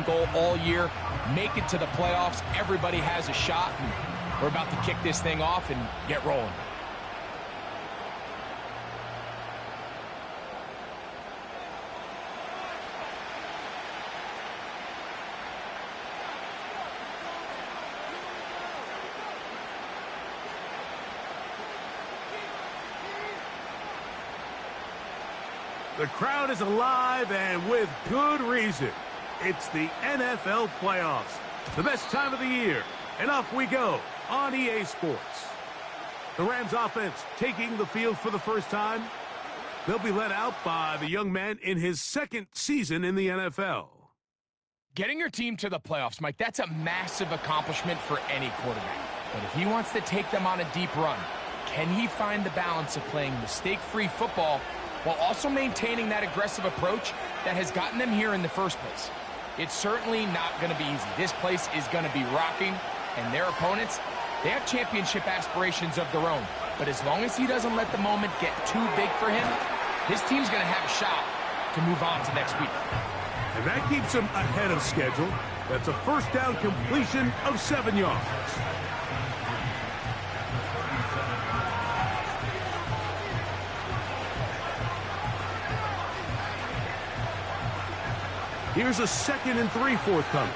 goal all year. Make it to the playoffs. Everybody has a shot, and we're about to kick this thing off and get rolling. The crowd is alive, and with good reason. It's the NFL playoffs, the best time of the year, and off we go on EA Sports. The Rams offense taking the field for the first time. They'll be led out by the young man in his second season in the NFL. Getting your team to the playoffs, Mike, that's a massive accomplishment for any quarterback. But if he wants to take them on a deep run, can he find the balance of playing mistake-free football while also maintaining that aggressive approach that has gotten them here in the first place? It's certainly not going to be easy. This place is going to be rocking, and their opponents, they have championship aspirations of their own. But as long as he doesn't let the moment get too big for him, his team's going to have a shot to move on to next week. And that keeps him ahead of schedule. That's a first down completion of 7 yards. Here's a 2nd and 3 forthcoming.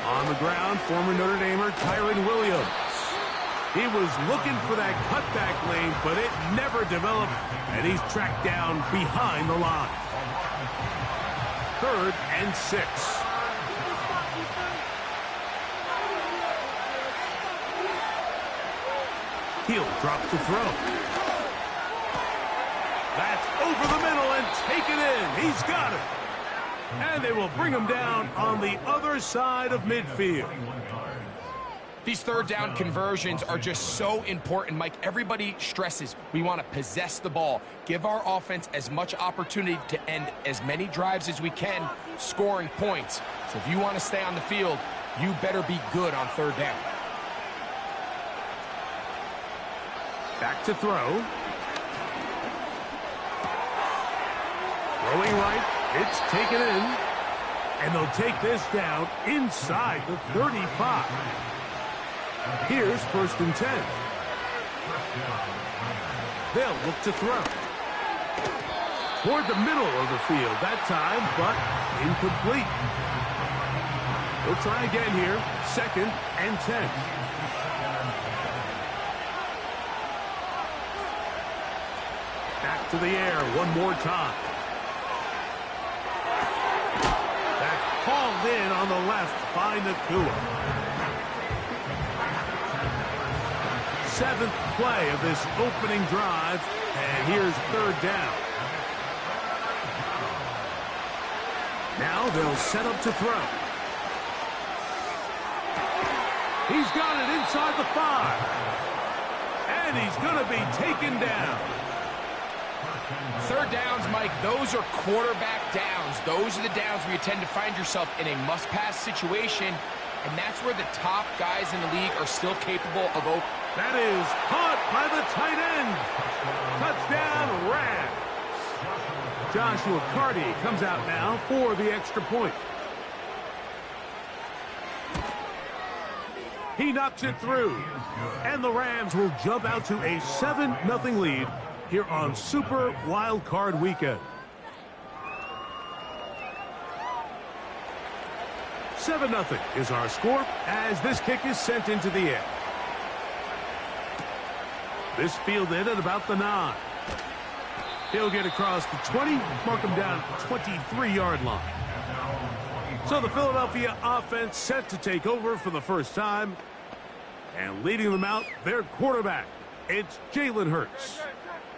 On the ground, former Notre Damer Kyren Williams. He was looking for that cutback lane, but it never developed, and he's tracked down behind the line. 3rd and 6. Hill drops to throw. That's over the middle and taken in. He's got it. And they will bring him down on the other side of midfield. These third down conversions are just so important, Mike. Everybody stresses we want to possess the ball, give our offense as much opportunity to end as many drives as we can, scoring points. So if you want to stay on the field, you better be good on third down. Back to throw. Throwing right, it's taken in. And they'll take this down inside the 35. Here's 1st and 10. They'll look to throw. Toward the middle of the field that time, but incomplete. They'll try again here. 2nd and 10. Back to the air one more time. That's hauled in on the left by Nacua. 7th play of this opening drive, and here's 3rd down. Now they'll set up to throw. He's got it inside the 5. And he's going to be taken down. Third downs, Mike, those are quarterback downs. Those are the downs where you tend to find yourself in a must-pass situation, and that's where the top guys in the league are still capable of opening. That is caught by the tight end. Touchdown, Rams. Joshua Carty comes out now for the extra point. He knocks it through. And the Rams will jump out to a 7-0 lead here on Super Wild Card Weekend. 7-0 is our score as this kick is sent into the air. This fielded at about the 9. He'll get across the 20, mark him down at the 23-yard line. So the Philadelphia offense set to take over for the first time. And leading them out, their quarterback, it's Jalen Hurts.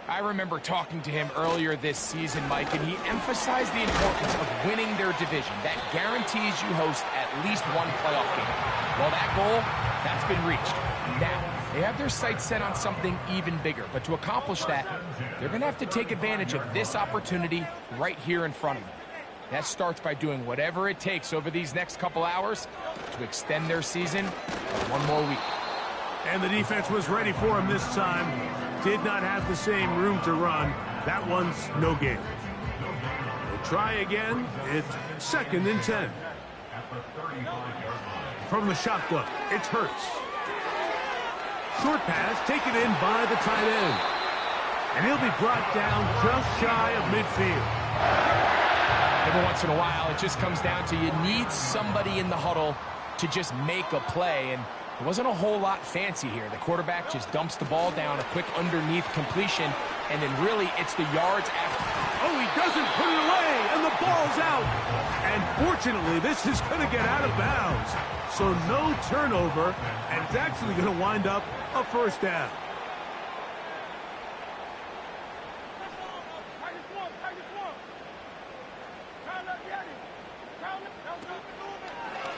I remember talking to him earlier this season, Mike, and he emphasized the importance of winning their division. That guarantees you host at least one playoff game. Well, that goal, that's been reached. Now, they have their sights set on something even bigger. But to accomplish that, they're going to have to take advantage of this opportunity right here in front of them. That starts by doing whatever it takes over these next couple hours to extend their season by one more week. And the defense was ready for him this time. Did not have the same room to run. That one's no gain. We'll try again. It's 2nd and 10. From the shotgun, it's Hurts. Short pass taken in by the tight end. And he'll be brought down just shy of midfield. Every once in a while, it just comes down to you need somebody in the huddle to just make a play. And it wasn't a whole lot fancy here. The quarterback just dumps the ball down, a quick underneath completion, and then really it's the yards after. Oh, he doesn't put it away, and the ball's out. And fortunately, this is going to get out of bounds. So no turnover, and it's actually going to wind up a first down.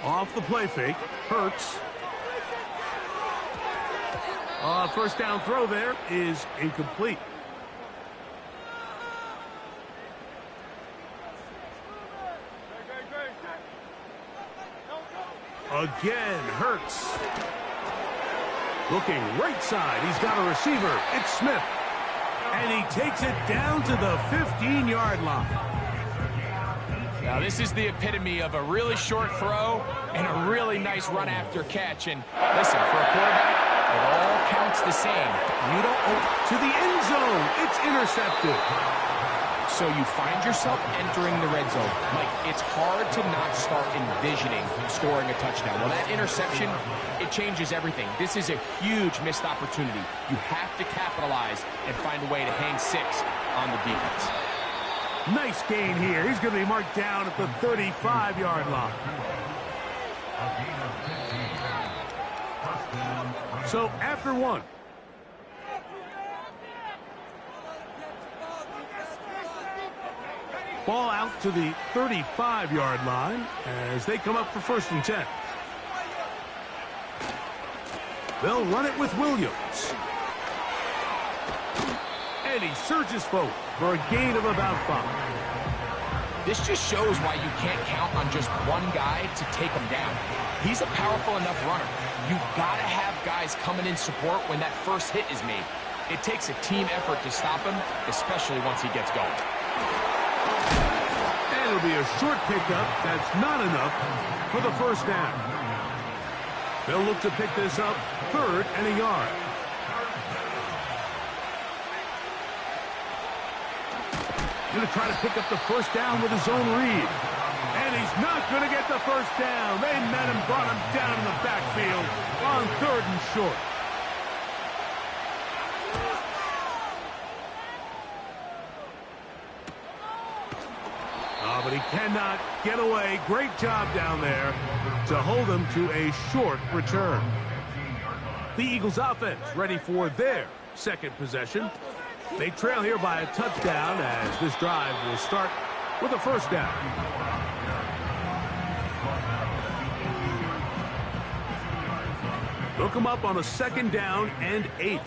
Off the play fake, Hurts. First down throw there is incomplete. Again, Hurts. Looking right side. He's got a receiver. It's Smith. And he takes it down to the 15-yard line. Now, this is the epitome of a really short throw and a really nice run after catch. And listen, for a quarterback, it all counts the same. You don't to the end zone. It's intercepted. So you find yourself entering the red zone. Mike, it's hard to not start envisioning scoring a touchdown. Well, that interception, it changes everything. This is a huge missed opportunity. You have to capitalize and find a way to hang 6 on the defense. Nice gain here. He's going to be marked down at the 35-yard line. So after 1. Ball out to the 35-yard line as they come up for 1st and 10. They'll run it with Williams. And he surges forward for a gain of about 5. This just shows why you can't count on just one guy to take him down. He's a powerful enough runner. You got to have guys coming in support when that first hit is made. It takes a team effort to stop him, especially once he gets going. And it'll be a short pickup. That's not enough for the first down. They'll look to pick this up 3rd and a yard. Going to try to pick up the first down with his own read. And he's not going to get the first down. They met him, brought him down in the backfield on 3rd and short. But he cannot get away. Great job down there to hold him to a short return. The Eagles offense ready for their 2nd possession. They trail here by a touchdown as this drive will start with a first down. They'll come up on a 2nd down and 8.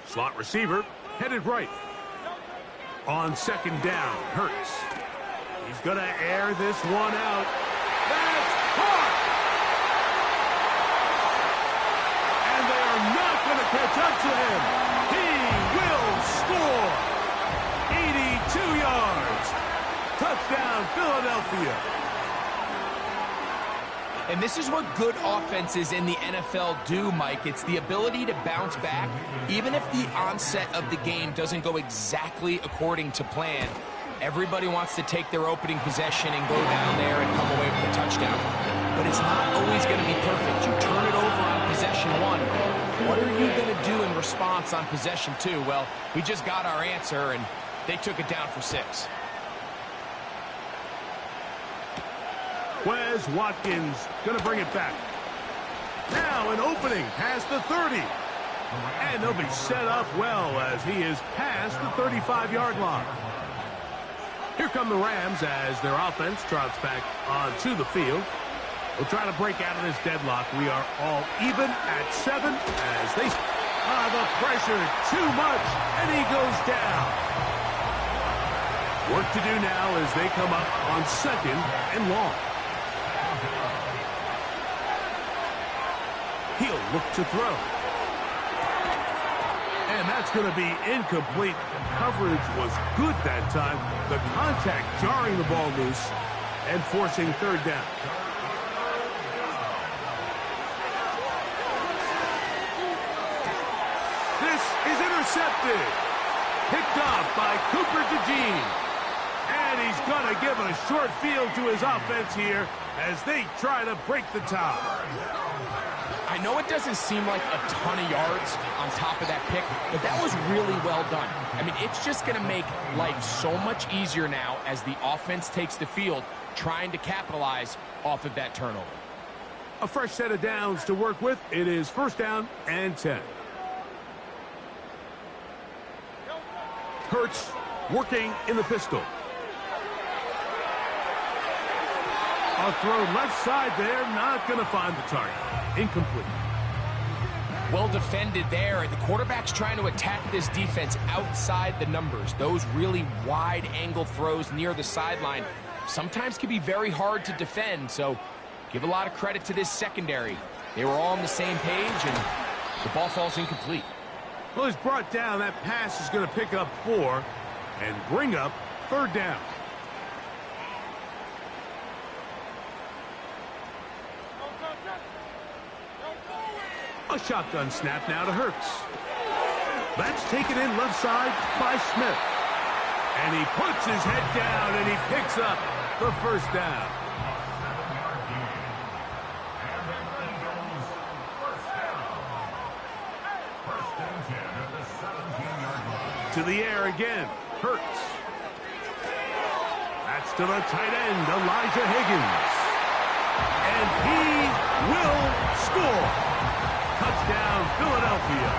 Slot receiver headed right. On 2nd down, Hurts. He's going to air this one out. That's caught! And they are not going to catch up to him. He will score. 82 yards. Touchdown, Philadelphia. And this is what good offenses in the NFL do, Mike. It's the ability to bounce back, even if the onset of the game doesn't go exactly according to plan. Everybody wants to take their opening possession and go down there and come away with a touchdown. But it's not always going to be perfect. You turn it over on possession 1. What are you going to do in response on possession 2? Well, we just got our answer, and they took it down for 6. Wes Watkins going to bring it back. Now an opening past the 30. And they'll be set up well as he is past the 35-yard line. Here come the Rams as their offense trots back onto the field. We'll try to break out of this deadlock. We are all even at 7 as they... the pressure, too much, and he goes down. Work to do now as they come up on 2nd and long. He'll look to throw. And that's going to be incomplete. Coverage was good that time. The contact jarring the ball loose and forcing third down. This is intercepted. Picked off by Cooper DeJean. And he's going to give a short field to his offense here as they try to break the tie. I know it doesn't seem like a ton of yards on top of that pick, but that was really well done. I mean, it's just going to make life so much easier now as the offense takes the field, trying to capitalize off of that turnover. A fresh set of downs to work with. It is first down and 10. Hurts working in the pistol. A throw left side there, not going to find the target. Incomplete. Well defended there. The quarterback's trying to attack this defense outside the numbers. Those really wide angle throws near the sideline sometimes can be very hard to defend, so give a lot of credit to this secondary. They were all on the same page, and the ball falls incomplete. Well, he's brought down. That pass is going to pick up 4 and bring up third down. A shotgun snap now to Hurts. That's taken in left side by Smith. And he puts his head down and he picks up the first down. To the air again, Hurts. That's to the tight end, Elijah Higgins. And he will score. Touchdown, Philadelphia.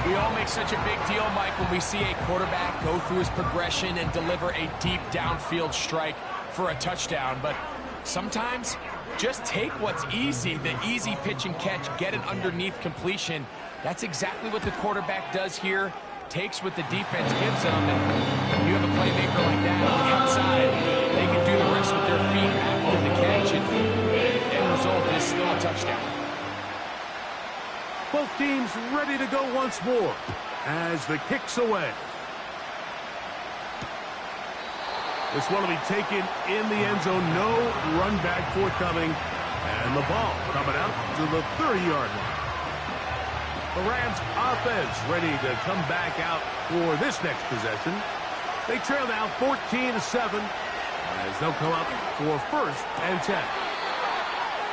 We all make such a big deal, Mike, when we see a quarterback go through his progression and deliver a deep downfield strike for a touchdown. But sometimes, just take what's easy, the easy pitch and catch, get it underneath completion. That's exactly what the quarterback does here. Takes what the defense gives them, and when you have a playmaker like that on the outside, they can do the rest with their feet after the catch, and the end result is still a touchdown. Both teams ready to go once more as the kick's away. This one will be taken in the end zone. No run back forthcoming. And the ball coming out to the 30-yard line. The Rams offense ready to come back out for this next possession. They trail now 14-7 as they'll come up for first and 10.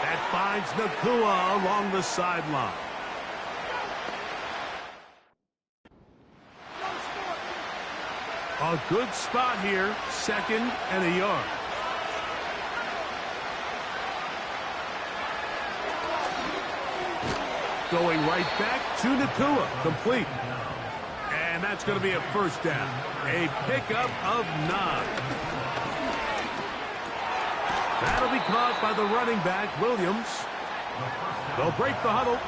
That finds Nacua along the sideline. A good spot here, second and a yard. Going right back to Nacua, complete. And that's going to be a first down. A pickup of 9. That'll be caught by the running back, Williams. They'll break the huddle.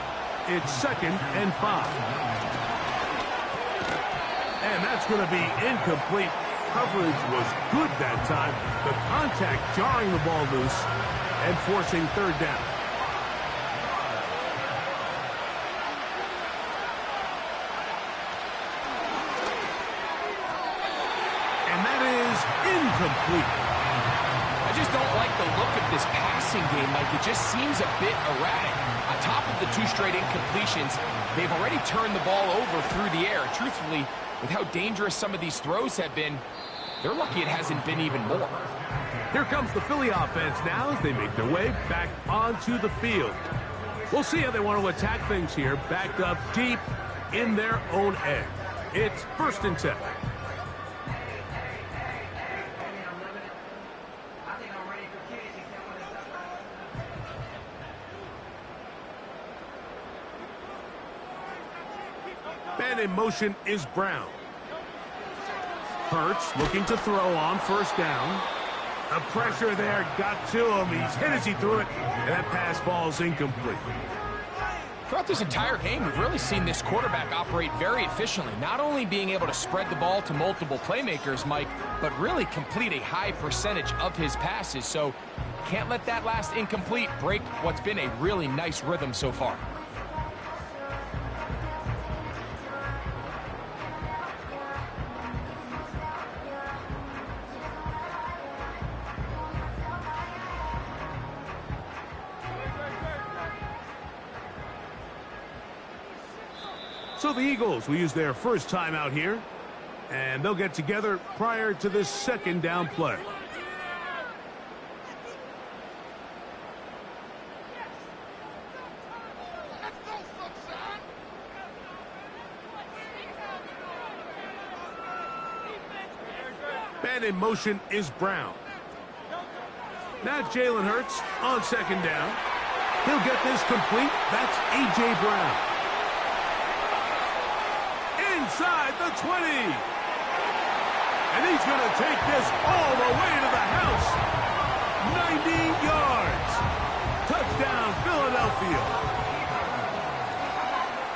It's second and 5. And that's going to be incomplete. Coverage was good that time. The contact jarring the ball loose and forcing third down. And that is incomplete. I just don't like the look of this passing game, Mike. It just seems a bit erratic. On top of the 2 straight incompletions, they've already turned the ball over through the air. Truthfully, with how dangerous some of these throws have been, they're lucky it hasn't been even more. Here comes the Philly offense now as they make their way back onto the field. We'll see how they want to attack things here, backed up deep in their own end. It's first and 10. And in motion is Brown. Hurts looking to throw on first down. The pressure there got to him. He's hit as he threw it, and that pass falls incomplete. Throughout this entire game, we've really seen this quarterback operate very efficiently, not only being able to spread the ball to multiple playmakers, Mike, but really complete a high percentage of his passes. So can't let that last incomplete break what's been a really nice rhythm so far. So the Eagles will use their first time out here, and they'll get together prior to this second down play. Man in motion is Brown. Now Jalen Hurts on second down. He'll get this complete. That's A.J. Brown. Inside the 20. And he's going to take this all the way to the house. 90 yards. Touchdown, Philadelphia.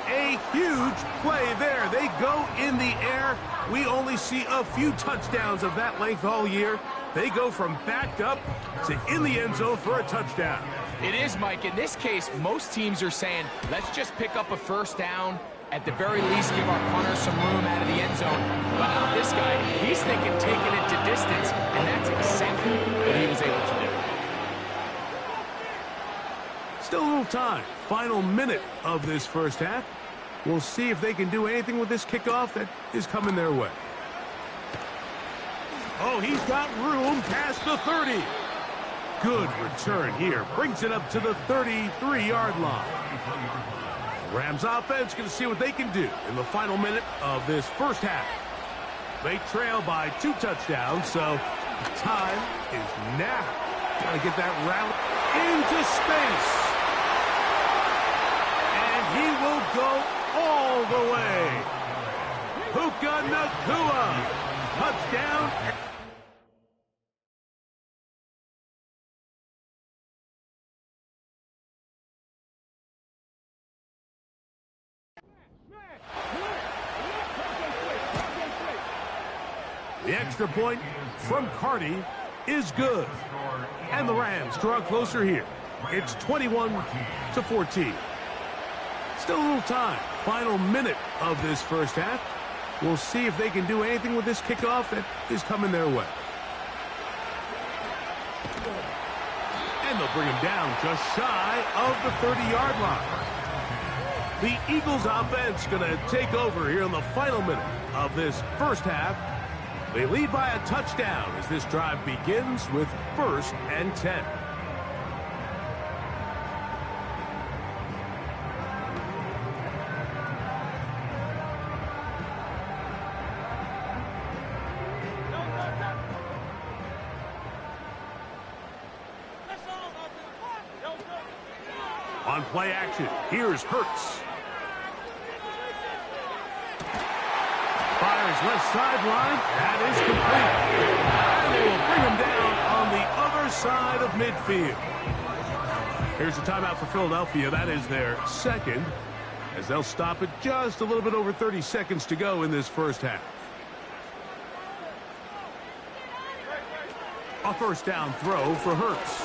A huge play there. They go in the air. We only see a few touchdowns of that length all year. They go from backed up to in the end zone for a touchdown. It is, Mike. In this case, most teams are saying, let's just pick up a first down. At the very least, give our punter some room out of the end zone. But not this guy. He's thinking taking it to distance, and that's exactly what he was able to do. Still a little time. Final minute of this first half. We'll see if they can do anything with this kickoff that is coming their way. Oh, he's got room past the 30. Good return here. Brings it up to the 33-yard line. Rams offense going to see what they can do in the final minute of this first half. They trail by 2 touchdowns, so time is now. Trying to get that route into space. And he will go all the way. Puka Nacua. Touchdown. The extra point from Carty is good. And the Rams draw closer here. It's 21-14. Still a little time. Final minute of this first half. We'll see if they can do anything with this kickoff that is coming their way. And they'll bring him down just shy of the 30-yard line. The Eagles offense going to take over here in the final minute of this first half. They lead by a touchdown as this drive begins with 1st and 10. On play action, here's Hurts. Fires left sideline. That is complete. And they will bring him down on the other side of midfield. Here's a timeout for Philadelphia. That is their second, as they'll stop it just a little bit over 30 seconds to go in this first half. A first down throw for Hurts.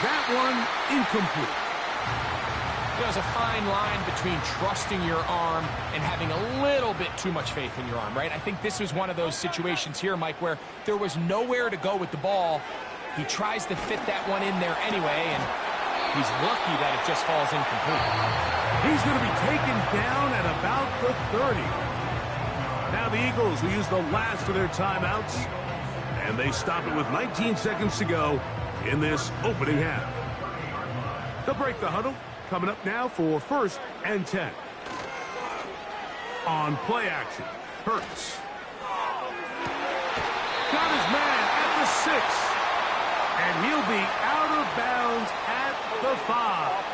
That one incomplete. There's a fine line between trusting your arm and having a little bit too much faith in your arm, right? I think this was one of those situations here, Mike, where there was nowhere to go with the ball. He tries to fit that one in there anyway, and he's lucky that it just falls incomplete. He's going to be taken down at about the 30. Now the Eagles will use the last of their timeouts, and they stop it with 19 seconds to go in this opening half. They'll break the huddle. Coming up now for 1st and 10. On play action, Hurts. Got his man at the 6. And he'll be out of bounds at the 5.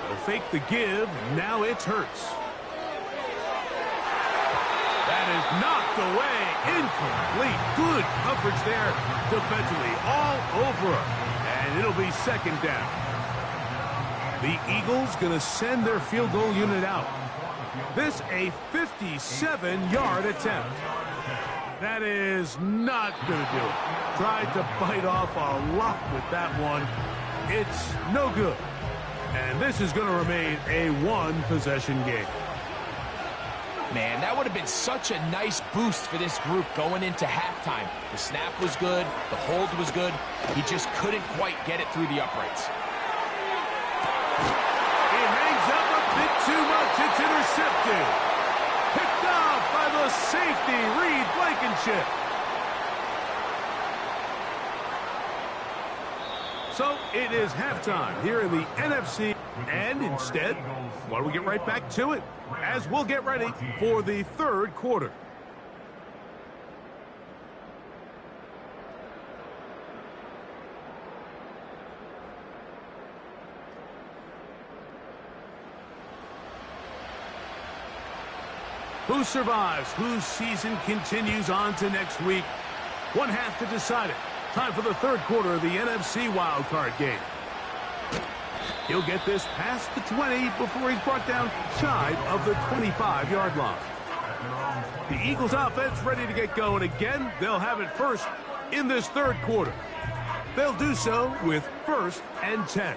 They'll fake the give. Now it's Hurts. That is knocked away. Incomplete. Good coverage there defensively. All over him. And it'll be second down. The Eagles going to send their field goal unit out. This a 57-yard attempt. That is not going to do it. Tried to bite off a lot with that one. It's no good. And this is going to remain a one-possession game. Man, that would have been such a nice boost for this group going into halftime. The snap was good. The hold was good. He just couldn't quite get it through the uprights. He hangs up a bit too much. It's intercepted. Picked off by the safety, Reed Blankenship. So it is halftime here in the NFC. And instead, why don't we get right back to it as we'll get ready for the third quarter. Who survives? Whose season continues on to next week? One half to decide it. Time for the third quarter of the NFC wildcard game. He'll get this past the 20 before he's brought down shy of the 25-yard line. The Eagles offense ready to get going again. They'll have it first in this third quarter. They'll do so with 1st and 10.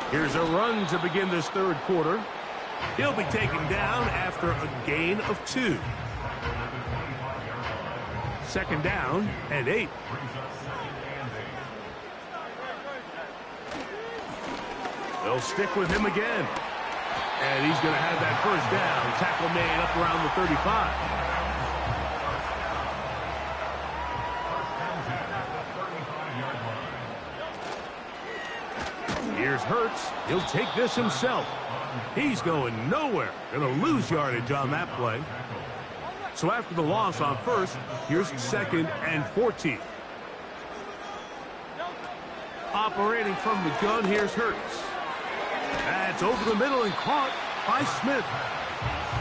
Here's a run to begin this third quarter. He'll be taken down after a gain of 2. Second down and 8. They'll stick with him again. And he's going to have that first down. Tackle made up around the 35. Here's Hurts. He'll take this himself. He's going nowhere. Going to lose yardage on that play. So after the loss on first, here's 2nd and 14. Operating from the gun, here's Hurts. That's over the middle and caught by Smith.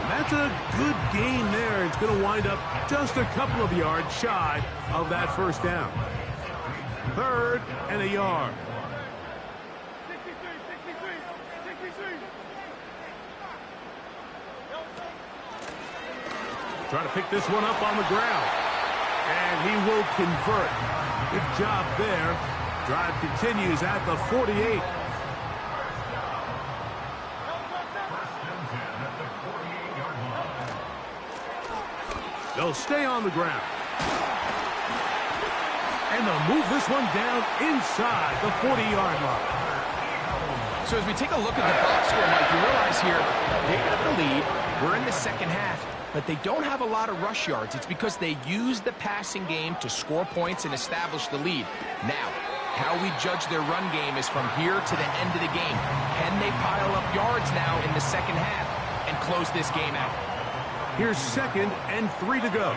And that's a good gain there. It's going to wind up just a couple of yards shy of that first down. 3rd and a yard. Try to pick this one up on the ground. And he will convert. Good job there. Drive continues at the 48. They'll stay on the ground. And they'll move this one down inside the 40-yard line. So as we take a look at the box score, Mike, you realize here, they got the lead. We're in the second half. But they don't have a lot of rush yards. It's because they use the passing game to score points and establish the lead. Now, how we judge their run game is from here to the end of the game. Can they pile up yards now in the second half and close this game out? Here's 2nd and 3 to go.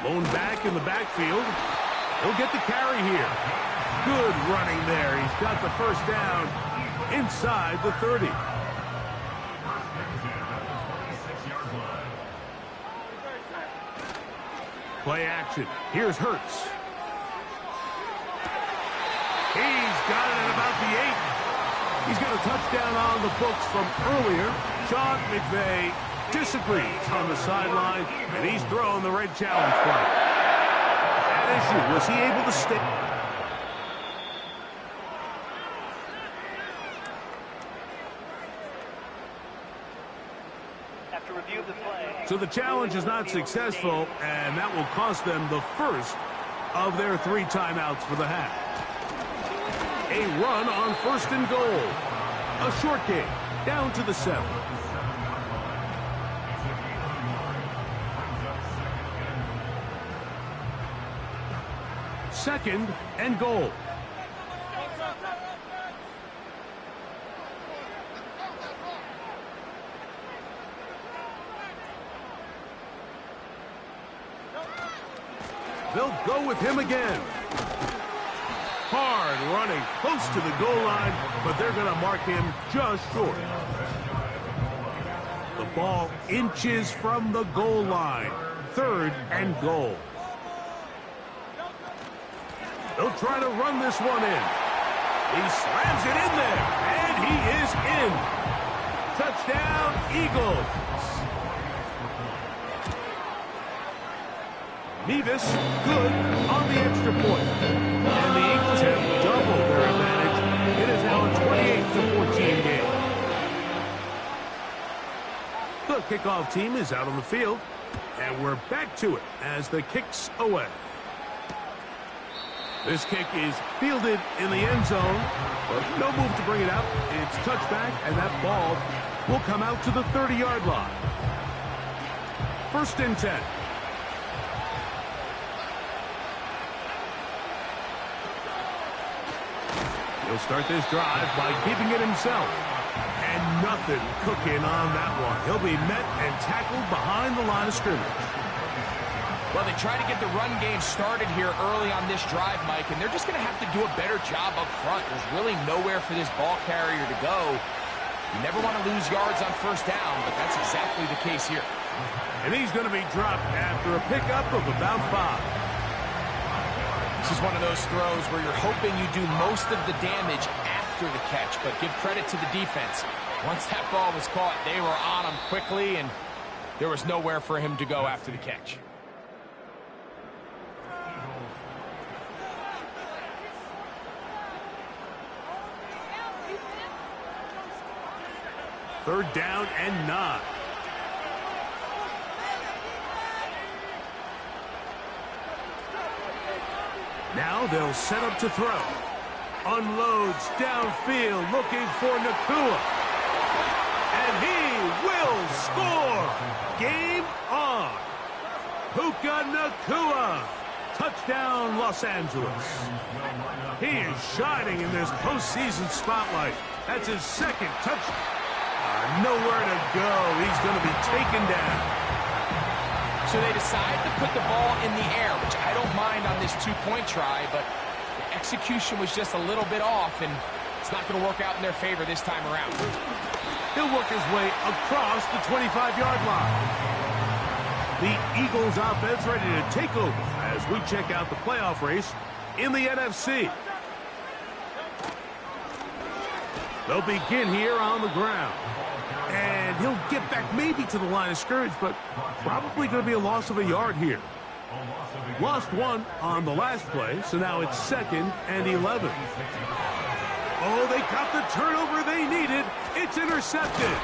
Lone back in the backfield. He'll get the carry here. Good running there. He's got the first down inside the 30. Play action. Here's Hurts. He's got it at about the 8. He's got a touchdown on the books from earlier. Sean McVay disagrees on the sideline, and he's throwing the red challenge flag. At issue, was he able to stay? So the challenge is not successful, and that will cost them the first of their 3 timeouts for the half. A run on 1st and goal. A short game, down to the 7. Second and goal. They'll go with him again. Hard running close to the goal line, but they're going to mark him just short. The ball inches from the goal line. 3rd and goal. They'll try to run this one in. He slams it in there, and he is in. Touchdown, Eagles. Nevis, good on the extra point. And the Eagles have doubled their advantage. It is now a 28-14 game. The kickoff team is out on the field, and we're back to it as the kick's away. This kick is fielded in the end zone, but no move to bring it out. It's touchback, and that ball will come out to the 30-yard line. 1st and 10. He'll start this drive by keeping it himself. And nothing cooking on that one. He'll be met and tackled behind the line of scrimmage. Well, they try to get the run game started here early on this drive, Mike, and they're just going to have to do a better job up front. There's really nowhere for this ball carrier to go. You never want to lose yards on 1st down, but that's exactly the case here. And he's going to be dropped after a pickup of about 5. This is one of those throws where you're hoping you do most of the damage after the catch, but give credit to the defense. Once that ball was caught, they were on him quickly, and there was nowhere for him to go after the catch. Third down and 9. Now they'll set up to throw. Unloads downfield looking for Nacua. And he will score. Game on. Puka Nacua. Touchdown, Los Angeles. He is shining in this postseason spotlight. That's his 2nd touchdown. Nowhere to go. He's going to be taken down. So they decide to put the ball in the air, which I don't mind on this 2-point try, but the execution was just a little bit off, and it's not going to work out in their favor this time around. He'll work his way across the 25-yard line. The Eagles offense ready to take over as we check out the playoff race in the NFC. They'll begin here on the ground. And he'll get back maybe to the line of scrimmage, but probably going to be a loss of a yard here. Lost 1 on the last play, so now it's 2nd and 11. Oh, they got the turnover they needed. It's intercepted.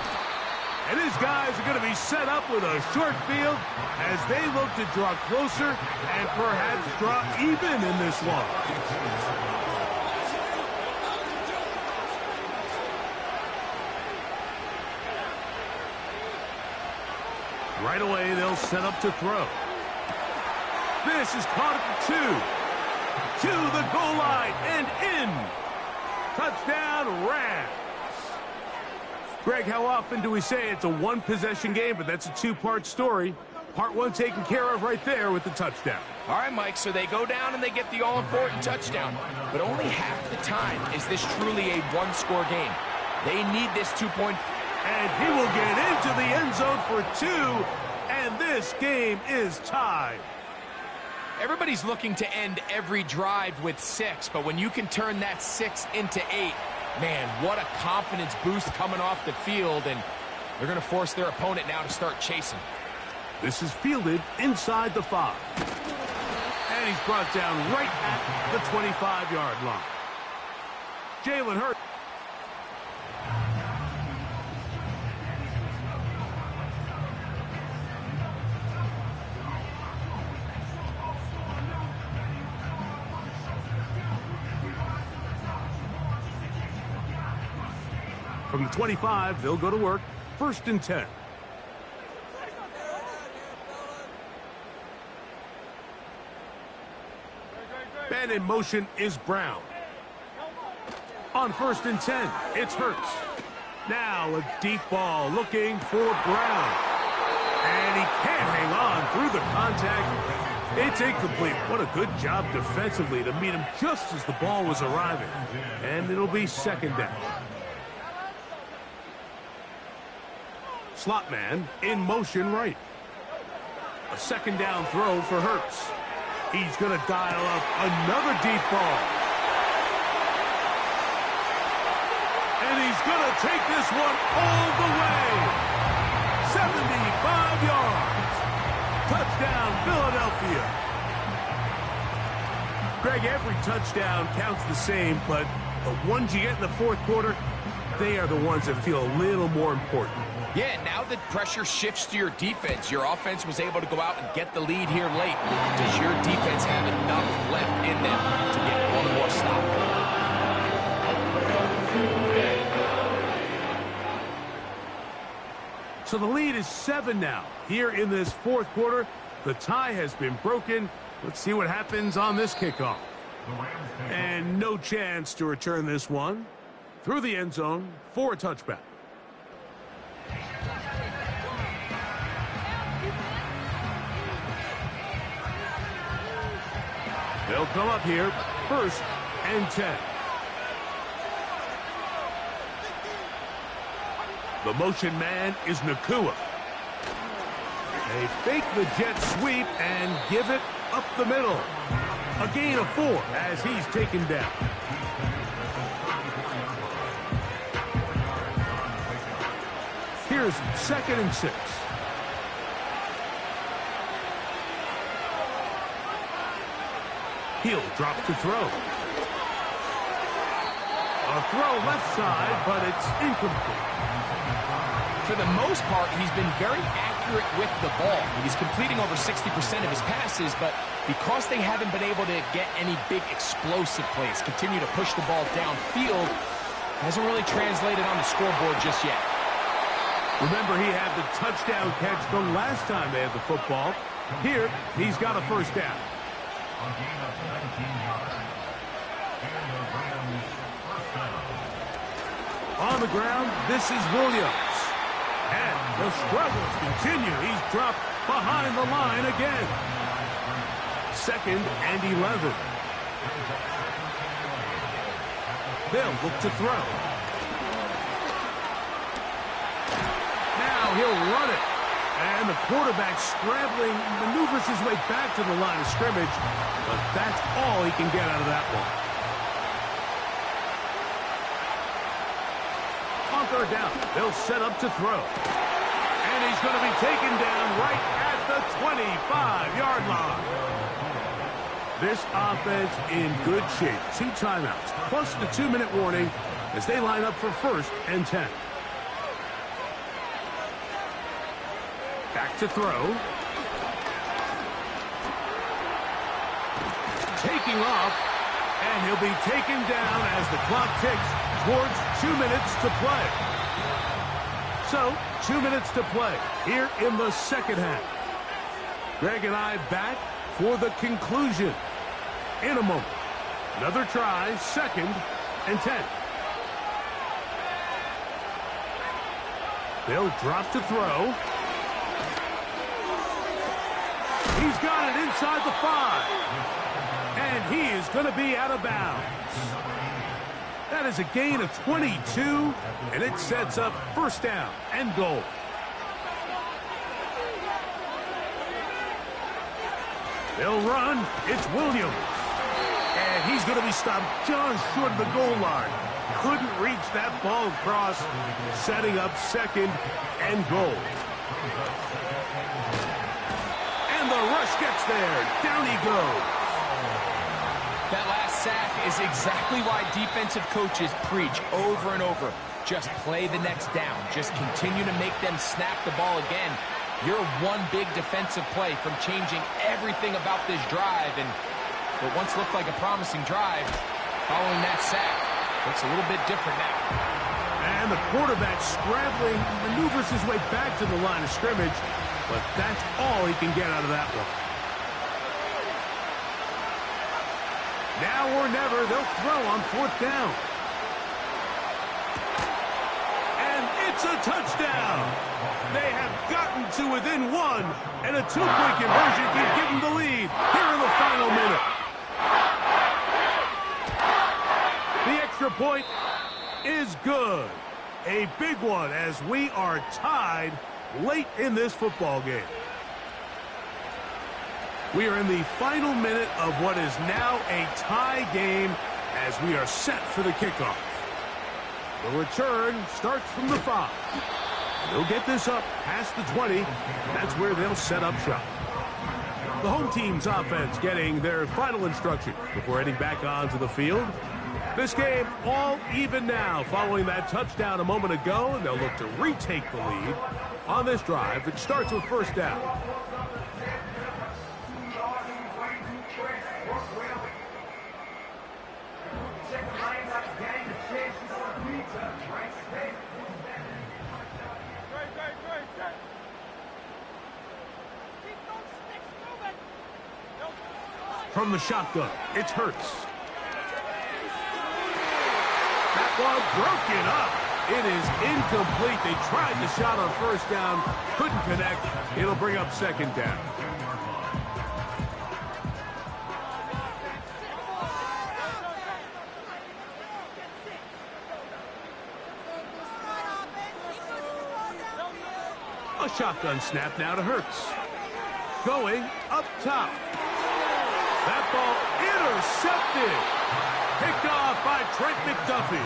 And his guys are going to be set up with a short field as they look to draw closer and perhaps draw even in this one. Right away, they'll set up to throw. This is caught at the 2. To the goal line and in. Touchdown, Rams. Greg, how often do we say it's a 1-possession game, but that's a 2-part story? Part 1 taken care of right there with the touchdown. All right, Mike, so they go down and they get the all-important touchdown. But only half the time is this truly a 1-score game. They need this 2-point. And he will get into the end zone for 2, and this game is tied. Everybody's looking to end every drive with 6, but when you can turn that 6 into 8, man, what a confidence boost coming off the field, and they're going to force their opponent now to start chasing. This is fielded inside the 5. And he's brought down right at the 25-yard line. Jalen Hurts. From the 25, they'll go to work. 1st and 10. Man in motion is Brown. On 1st and 10, it's Hurts. Now a deep ball looking for Brown. And he can't hang on through the contact. It's incomplete. What a good job defensively to meet him just as the ball was arriving. And it'll be second down. Slot man in motion right. A second down throw for Hurts. He's going to dial up another deep ball. And he's going to take this one all the way. 75 yards. Touchdown, Philadelphia. Greg, every touchdown counts the same, but the ones you get in the fourth quarter, they are the ones that feel a little more important. Yeah, now that pressure shifts to your defense, your offense was able to go out and get the lead here late. Does your defense have enough left in them to get one more stop? So the lead is 7 now. Here in this fourth quarter, the tie has been broken. Let's see what happens on this kickoff. And no chance to return this one. Through the end zone for a touchback. They'll come up here, 1st and 10. The motion man is Nacua. They fake the jet sweep and give it up the middle. A gain of 4 as he's taken down. Here's 2nd and 6. He'll drop to throw. A throw left side, but it's incomplete. For the most part, he's been very accurate with the ball. He's completing over 60% of his passes, but because they haven't been able to get any big explosive plays, continue to push the ball downfield, hasn't really translated on the scoreboard just yet. Remember, he had the touchdown catch the last time they had the football. Here, he's got a 1st down. On the ground, this is Williams. And the struggles continue. He's dropped behind the line again. 2nd and 11. They'll look to throw. Now he'll run it. And the quarterback scrambling, maneuvers his way back to the line of scrimmage. But that's all he can get out of that one. On 3rd down, they'll set up to throw. And he's going to be taken down right at the 25-yard line. This offense in good shape. 2 timeouts, plus the 2-minute warning as they line up for 1st and 10. Back to throw. Taking off, and he'll be taken down as the clock ticks towards 2 minutes to play. So, 2 minutes to play here in the second half. Greg and I back for the conclusion in a moment. Another try, 2nd and 10. They'll drop to throw. He's got it inside the 5. And he is going to be out of bounds. That is a gain of 22, and it sets up 1st down and goal. They'll run. It's Williams. And he's going to be stopped just short of the goal line. Couldn't reach that ball across, setting up 2nd and goal. And the rush gets there. Down he goes. That last sack is exactly why defensive coaches preach over and over. Just play the next down. Just continue to make them snap the ball again. You're one big defensive play from changing everything about this drive. And what once looked like a promising drive, following that sack, looks a little bit different now. And the quarterback scrambling, maneuvers his way back to the line of scrimmage. But that's all he can get out of that one. Now or never, they'll throw on 4th down. And it's a touchdown. They have gotten to within 1, and a 2-point conversion can give them the lead. point is good. A big one as we are tied late in this football game. We are in the final minute of what is now a tie game as we are set for the kickoff. The return starts from the 5. They'll get this up past the 20. That's where they'll set up shop. The home team's offense getting their final instructions before heading back onto the field. This game all even now following that touchdown a moment ago, and they'll look to retake the lead on this drive that starts with first down. From the shotgun, it's Hurts. That ball broken up. It is incomplete. They tried the shot on first down, couldn't connect. It'll bring up second down. A shotgun snap now to Hurts. Going up top. That ball intercepted. Picked off by Trent McDuffie.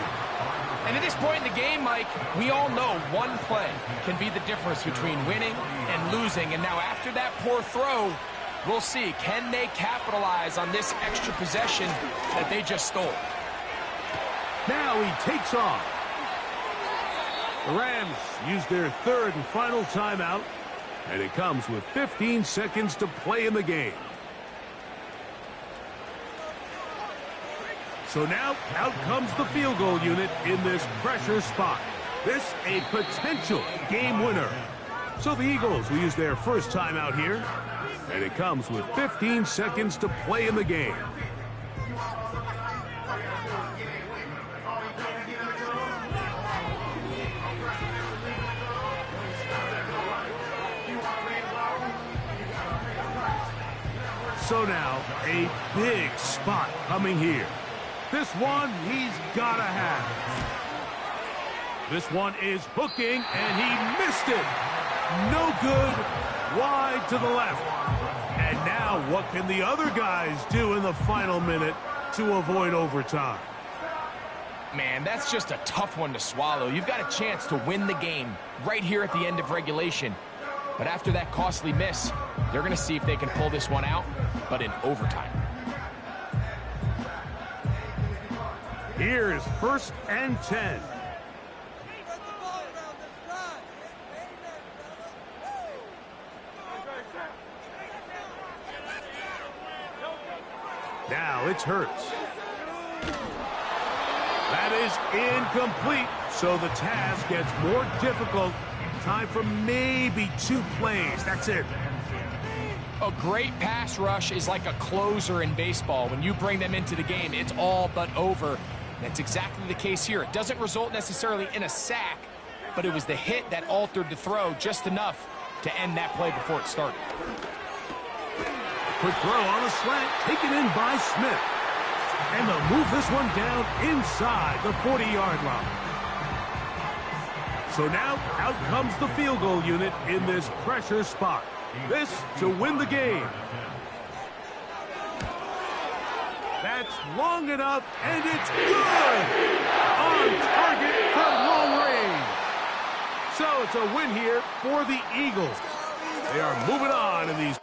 And at this point in the game, Mike, we all know one play can be the difference between winning and losing. And now after that poor throw, we'll see, can they capitalize on this extra possession that they just stole? Now he takes off. The Rams use their third and final timeout, and it comes with 15 seconds to play in the game. So now, out comes the field goal unit in this pressure spot. This a potential game winner. So the Eagles will use their first timeout here, and it comes with 15 seconds to play in the game. So now, a big spot coming here. This one he's got to have. This one is hooking, and he missed it. No good, wide to the left. And now what can the other guys do in the final minute to avoid overtime? Man, that's just a tough one to swallow. You've got a chance to win the game right here at the end of regulation. But after that costly miss, they're going to see if they can pull this one out, but in overtime. Here's first and 10. Now it's Hurts. That is incomplete, so the task gets more difficult. Time for maybe 2 plays. That's it. A great pass rush is like a closer in baseball. When you bring them into the game, it's all but over. That's exactly the case here. It doesn't result necessarily in a sack, but it was the hit that altered the throw just enough to end that play before it started. Quick throw on a slant, taken in by Smith. And they'll move this one down inside the 40-yard line. So now, out comes the field goal unit in this pressure spot. This to win the game. That's long enough, and it's good! On target from long range. So it's a win here for the Eagles. They are moving on in these